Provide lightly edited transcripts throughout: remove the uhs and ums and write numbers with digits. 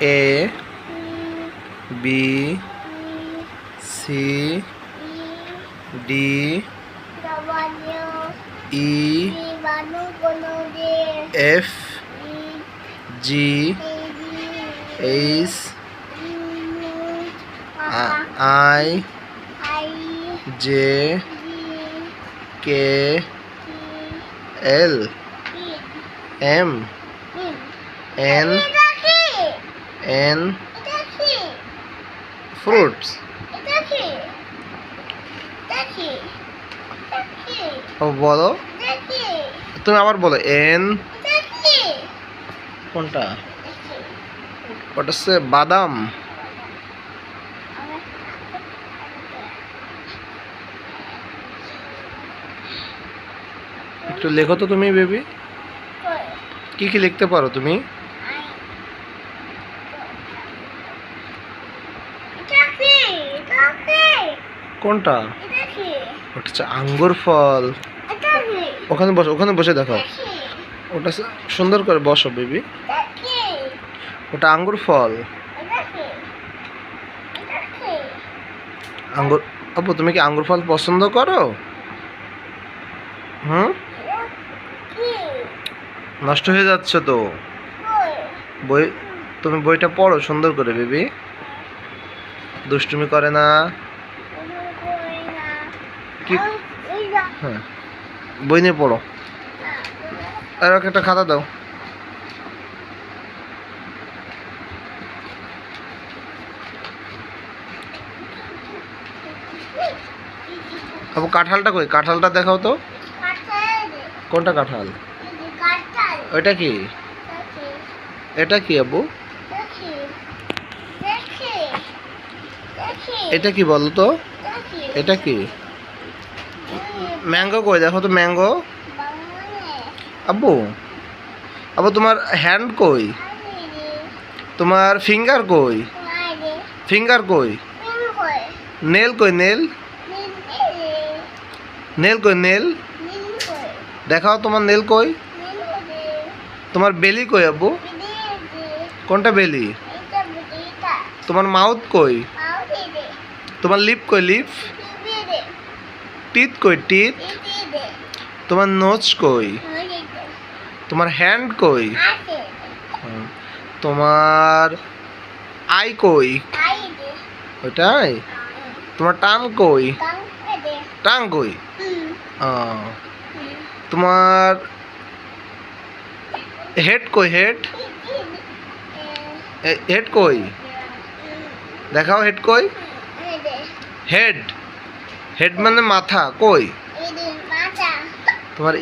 A B C D E F G H I J K L M N fruits. বলো, তুমি আবার বলো। N কোনটা? ওটা হচ্ছে বাদাম। একটু লেখো তো তুমি বেবি, কি কি লিখতে পারো তুমি? কোনটা? ওটা হচ্ছে আঙ্গুর ফল। ওখানে বসো, ওখানে বসে দেখো। ওটা সুন্দর করে বসো বেবি। ওটা আঙ্গুর ফল। আঙ্গুর। আপু তুমি কি আঙ্গুর ফল পছন্দ করো? হুম, নষ্ট হয়ে যাচ্ছে তো বই। তুমি বইটা পড়ো সুন্দর করে বেবি, দুষ্টুমি করে না। কি? হ্যাঁ, বই নিয়ে পড়ো। আর একটা খাতা দাও। আপু কাঁঠালটা কই? কাঁঠালটা দেখাও তো। কোনটা কাঁঠাল? ওইটা কি? এটা কি আপু? এটা কি বলো তো? এটা কি? ম্যাঙ্গো কই? দেখো তো ম্যাঙ্গো। আব্বু, আব্বু তোমার হ্যান্ড কই? তোমার ফিঙ্গার কই? ফিঙ্গার কই? নেল কই? নেল, নেল কই? নেল দেখাও, তোমার নেল কই? তোমার বেলি কই আব্বু? কোনটা বেলি? তোমার মাউথ কই? তোমার লিপ কই? লিপ। টিথ কই? টিথ। তোমার নোজ কই? তোমার হ্যান্ড কই? তোমার আই কই? ওইটাই। তোমার টাং কই? টাং কই? তোমার হেড কই? হেড, হেড কই? দেখাও হেড কই? হেড, হেড মানে মাথা কই? তোমার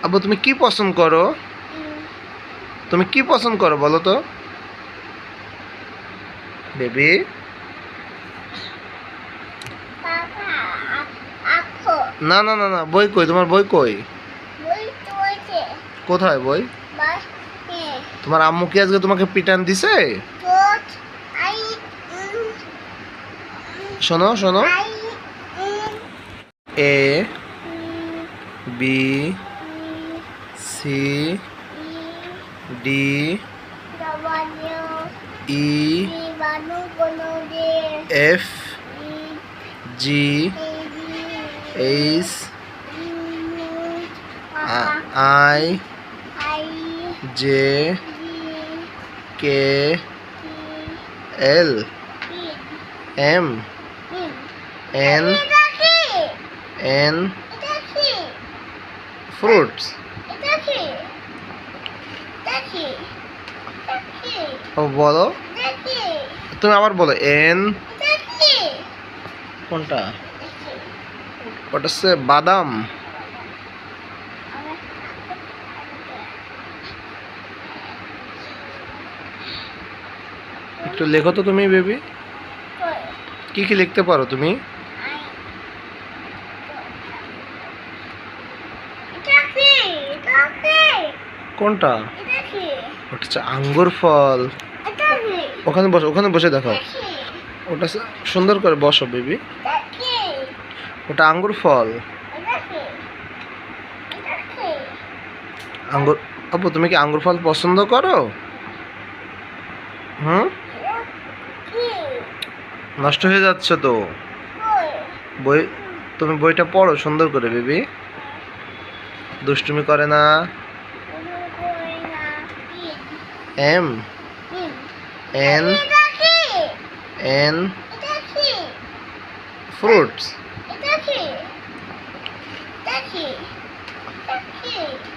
আব্বু তুমি কি পছন্দ করো? তুমি কি পছন্দ করো বলো তো বেবি? না না না না, বই কই? তোমার বই কই? কোথায় বই? তোমার আম্মু কি আজকে তোমাকে পিটান দিছে? শোনো শোনো। A B C D E F G H I J K L M N fruits. বলো, তুমি আবার বলো। এন কোনটা? ওটা হচ্ছে বাদাম। একটু লেখো তো তুমি বেবি, কি কি লিখতে পারো তুমি? কোনটা? ওটা হচ্ছে আঙ্গুর ফল। ওখানে বসো, ওখানে বসে দেখো। ওটা সুন্দর করে বসো বেবি। ওটা আঙ্গুর ফল। আঙ্গুর। আপু তুমি কি আঙ্গুর ফল পছন্দ করো? হুম, নষ্ট হয়ে যাচ্ছে তো। বই, তুমি বইটা পড়ো সুন্দর করে বেবি। দুষ্টুমি করে না। M N N fruits.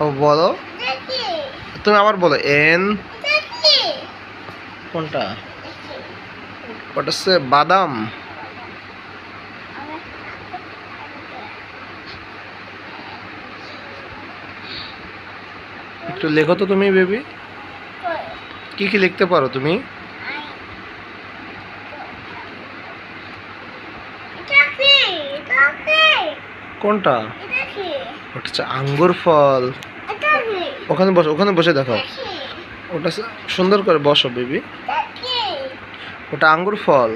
ও বলো, তুমি আবার বলো এন। কোনটা? ওটা হচ্ছে বাদাম। একটু লেখো তো তুমি বেবি, কি কি লিখতে পারো তুমি? কোনটা? ওটা হচ্ছে আঙ্গুর ফল। ওখানে বসো, ওখানে বসে দেখো। ওটা সুন্দর করে বসো বেবি। ওটা আঙ্গুর ফল।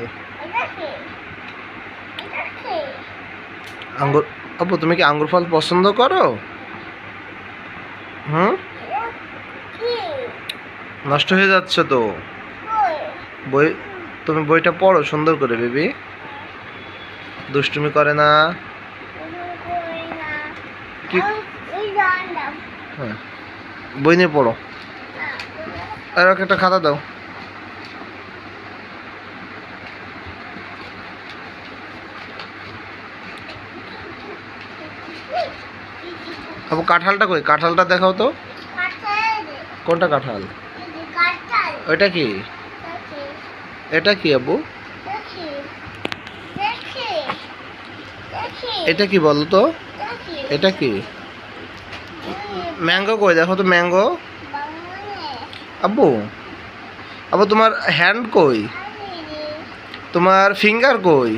আঙ্গুর। আপু তুমি কি আঙ্গুর ফল পছন্দ করো? হুম, নষ্ট হয়ে যাচ্ছে তো। বই, তুমি বইটা পড়ো সুন্দর করে বেবি। দুষ্টুমি করে না। কি? হ্যাঁ, বই নিয়ে পড়ো। আর ওকে একটা খাতা দাও। আপু কাঁঠালটা কই? কাঁঠালটা দেখাও তো। কোনটা কাঁঠাল? ওইটা কি? এটা কি আপু? এটা কি বলো তো? এটা কি? ম্যাঙ্গো কই? দেখো তো ম্যাঙ্গো। আব্বু, আব্বু তোমার হ্যান্ড কই? তোমার ফিঙ্গার কই?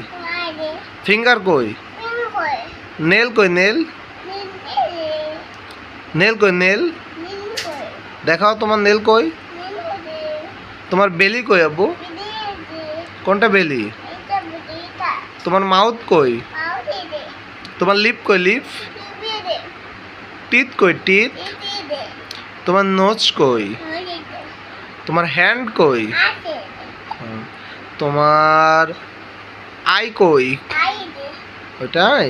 ফিঙ্গার কই? নেল কই? নেল, নেল কই? নেল দেখাও, তোমার নেল কই? তোমার বেলি কই আব্বু? কোনটা বেলি? তোমার মাউথ কই? তোমার লিপ কই? লিপ। টিথ কই? টিথ। তোমার নোজ কই? তোমার হ্যান্ড কই? তোমার আই কই? ওইটাই।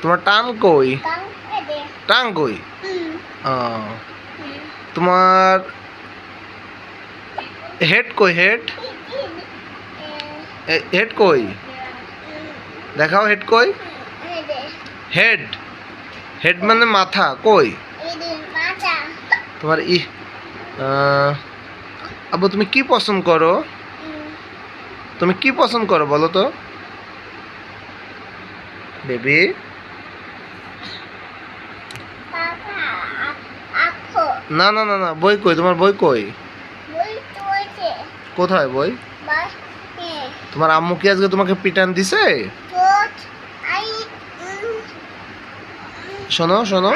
তোমার টান কই? টাং কই? তোমার হেড কই? হেড, হেড কই? দেখাও হেড কই? হেড, হেড মানে মাথা কই? তোমার আব্বু তুমি কি পছন্দ করো? তুমি কি পছন্দ করো বলো তো বেবি? না না না না, বই কই? তোমার বই কই? কোথায় বই? তোমার আম্মু কি আজকে তোমাকে পিটান দিছে? শোনো শোনো,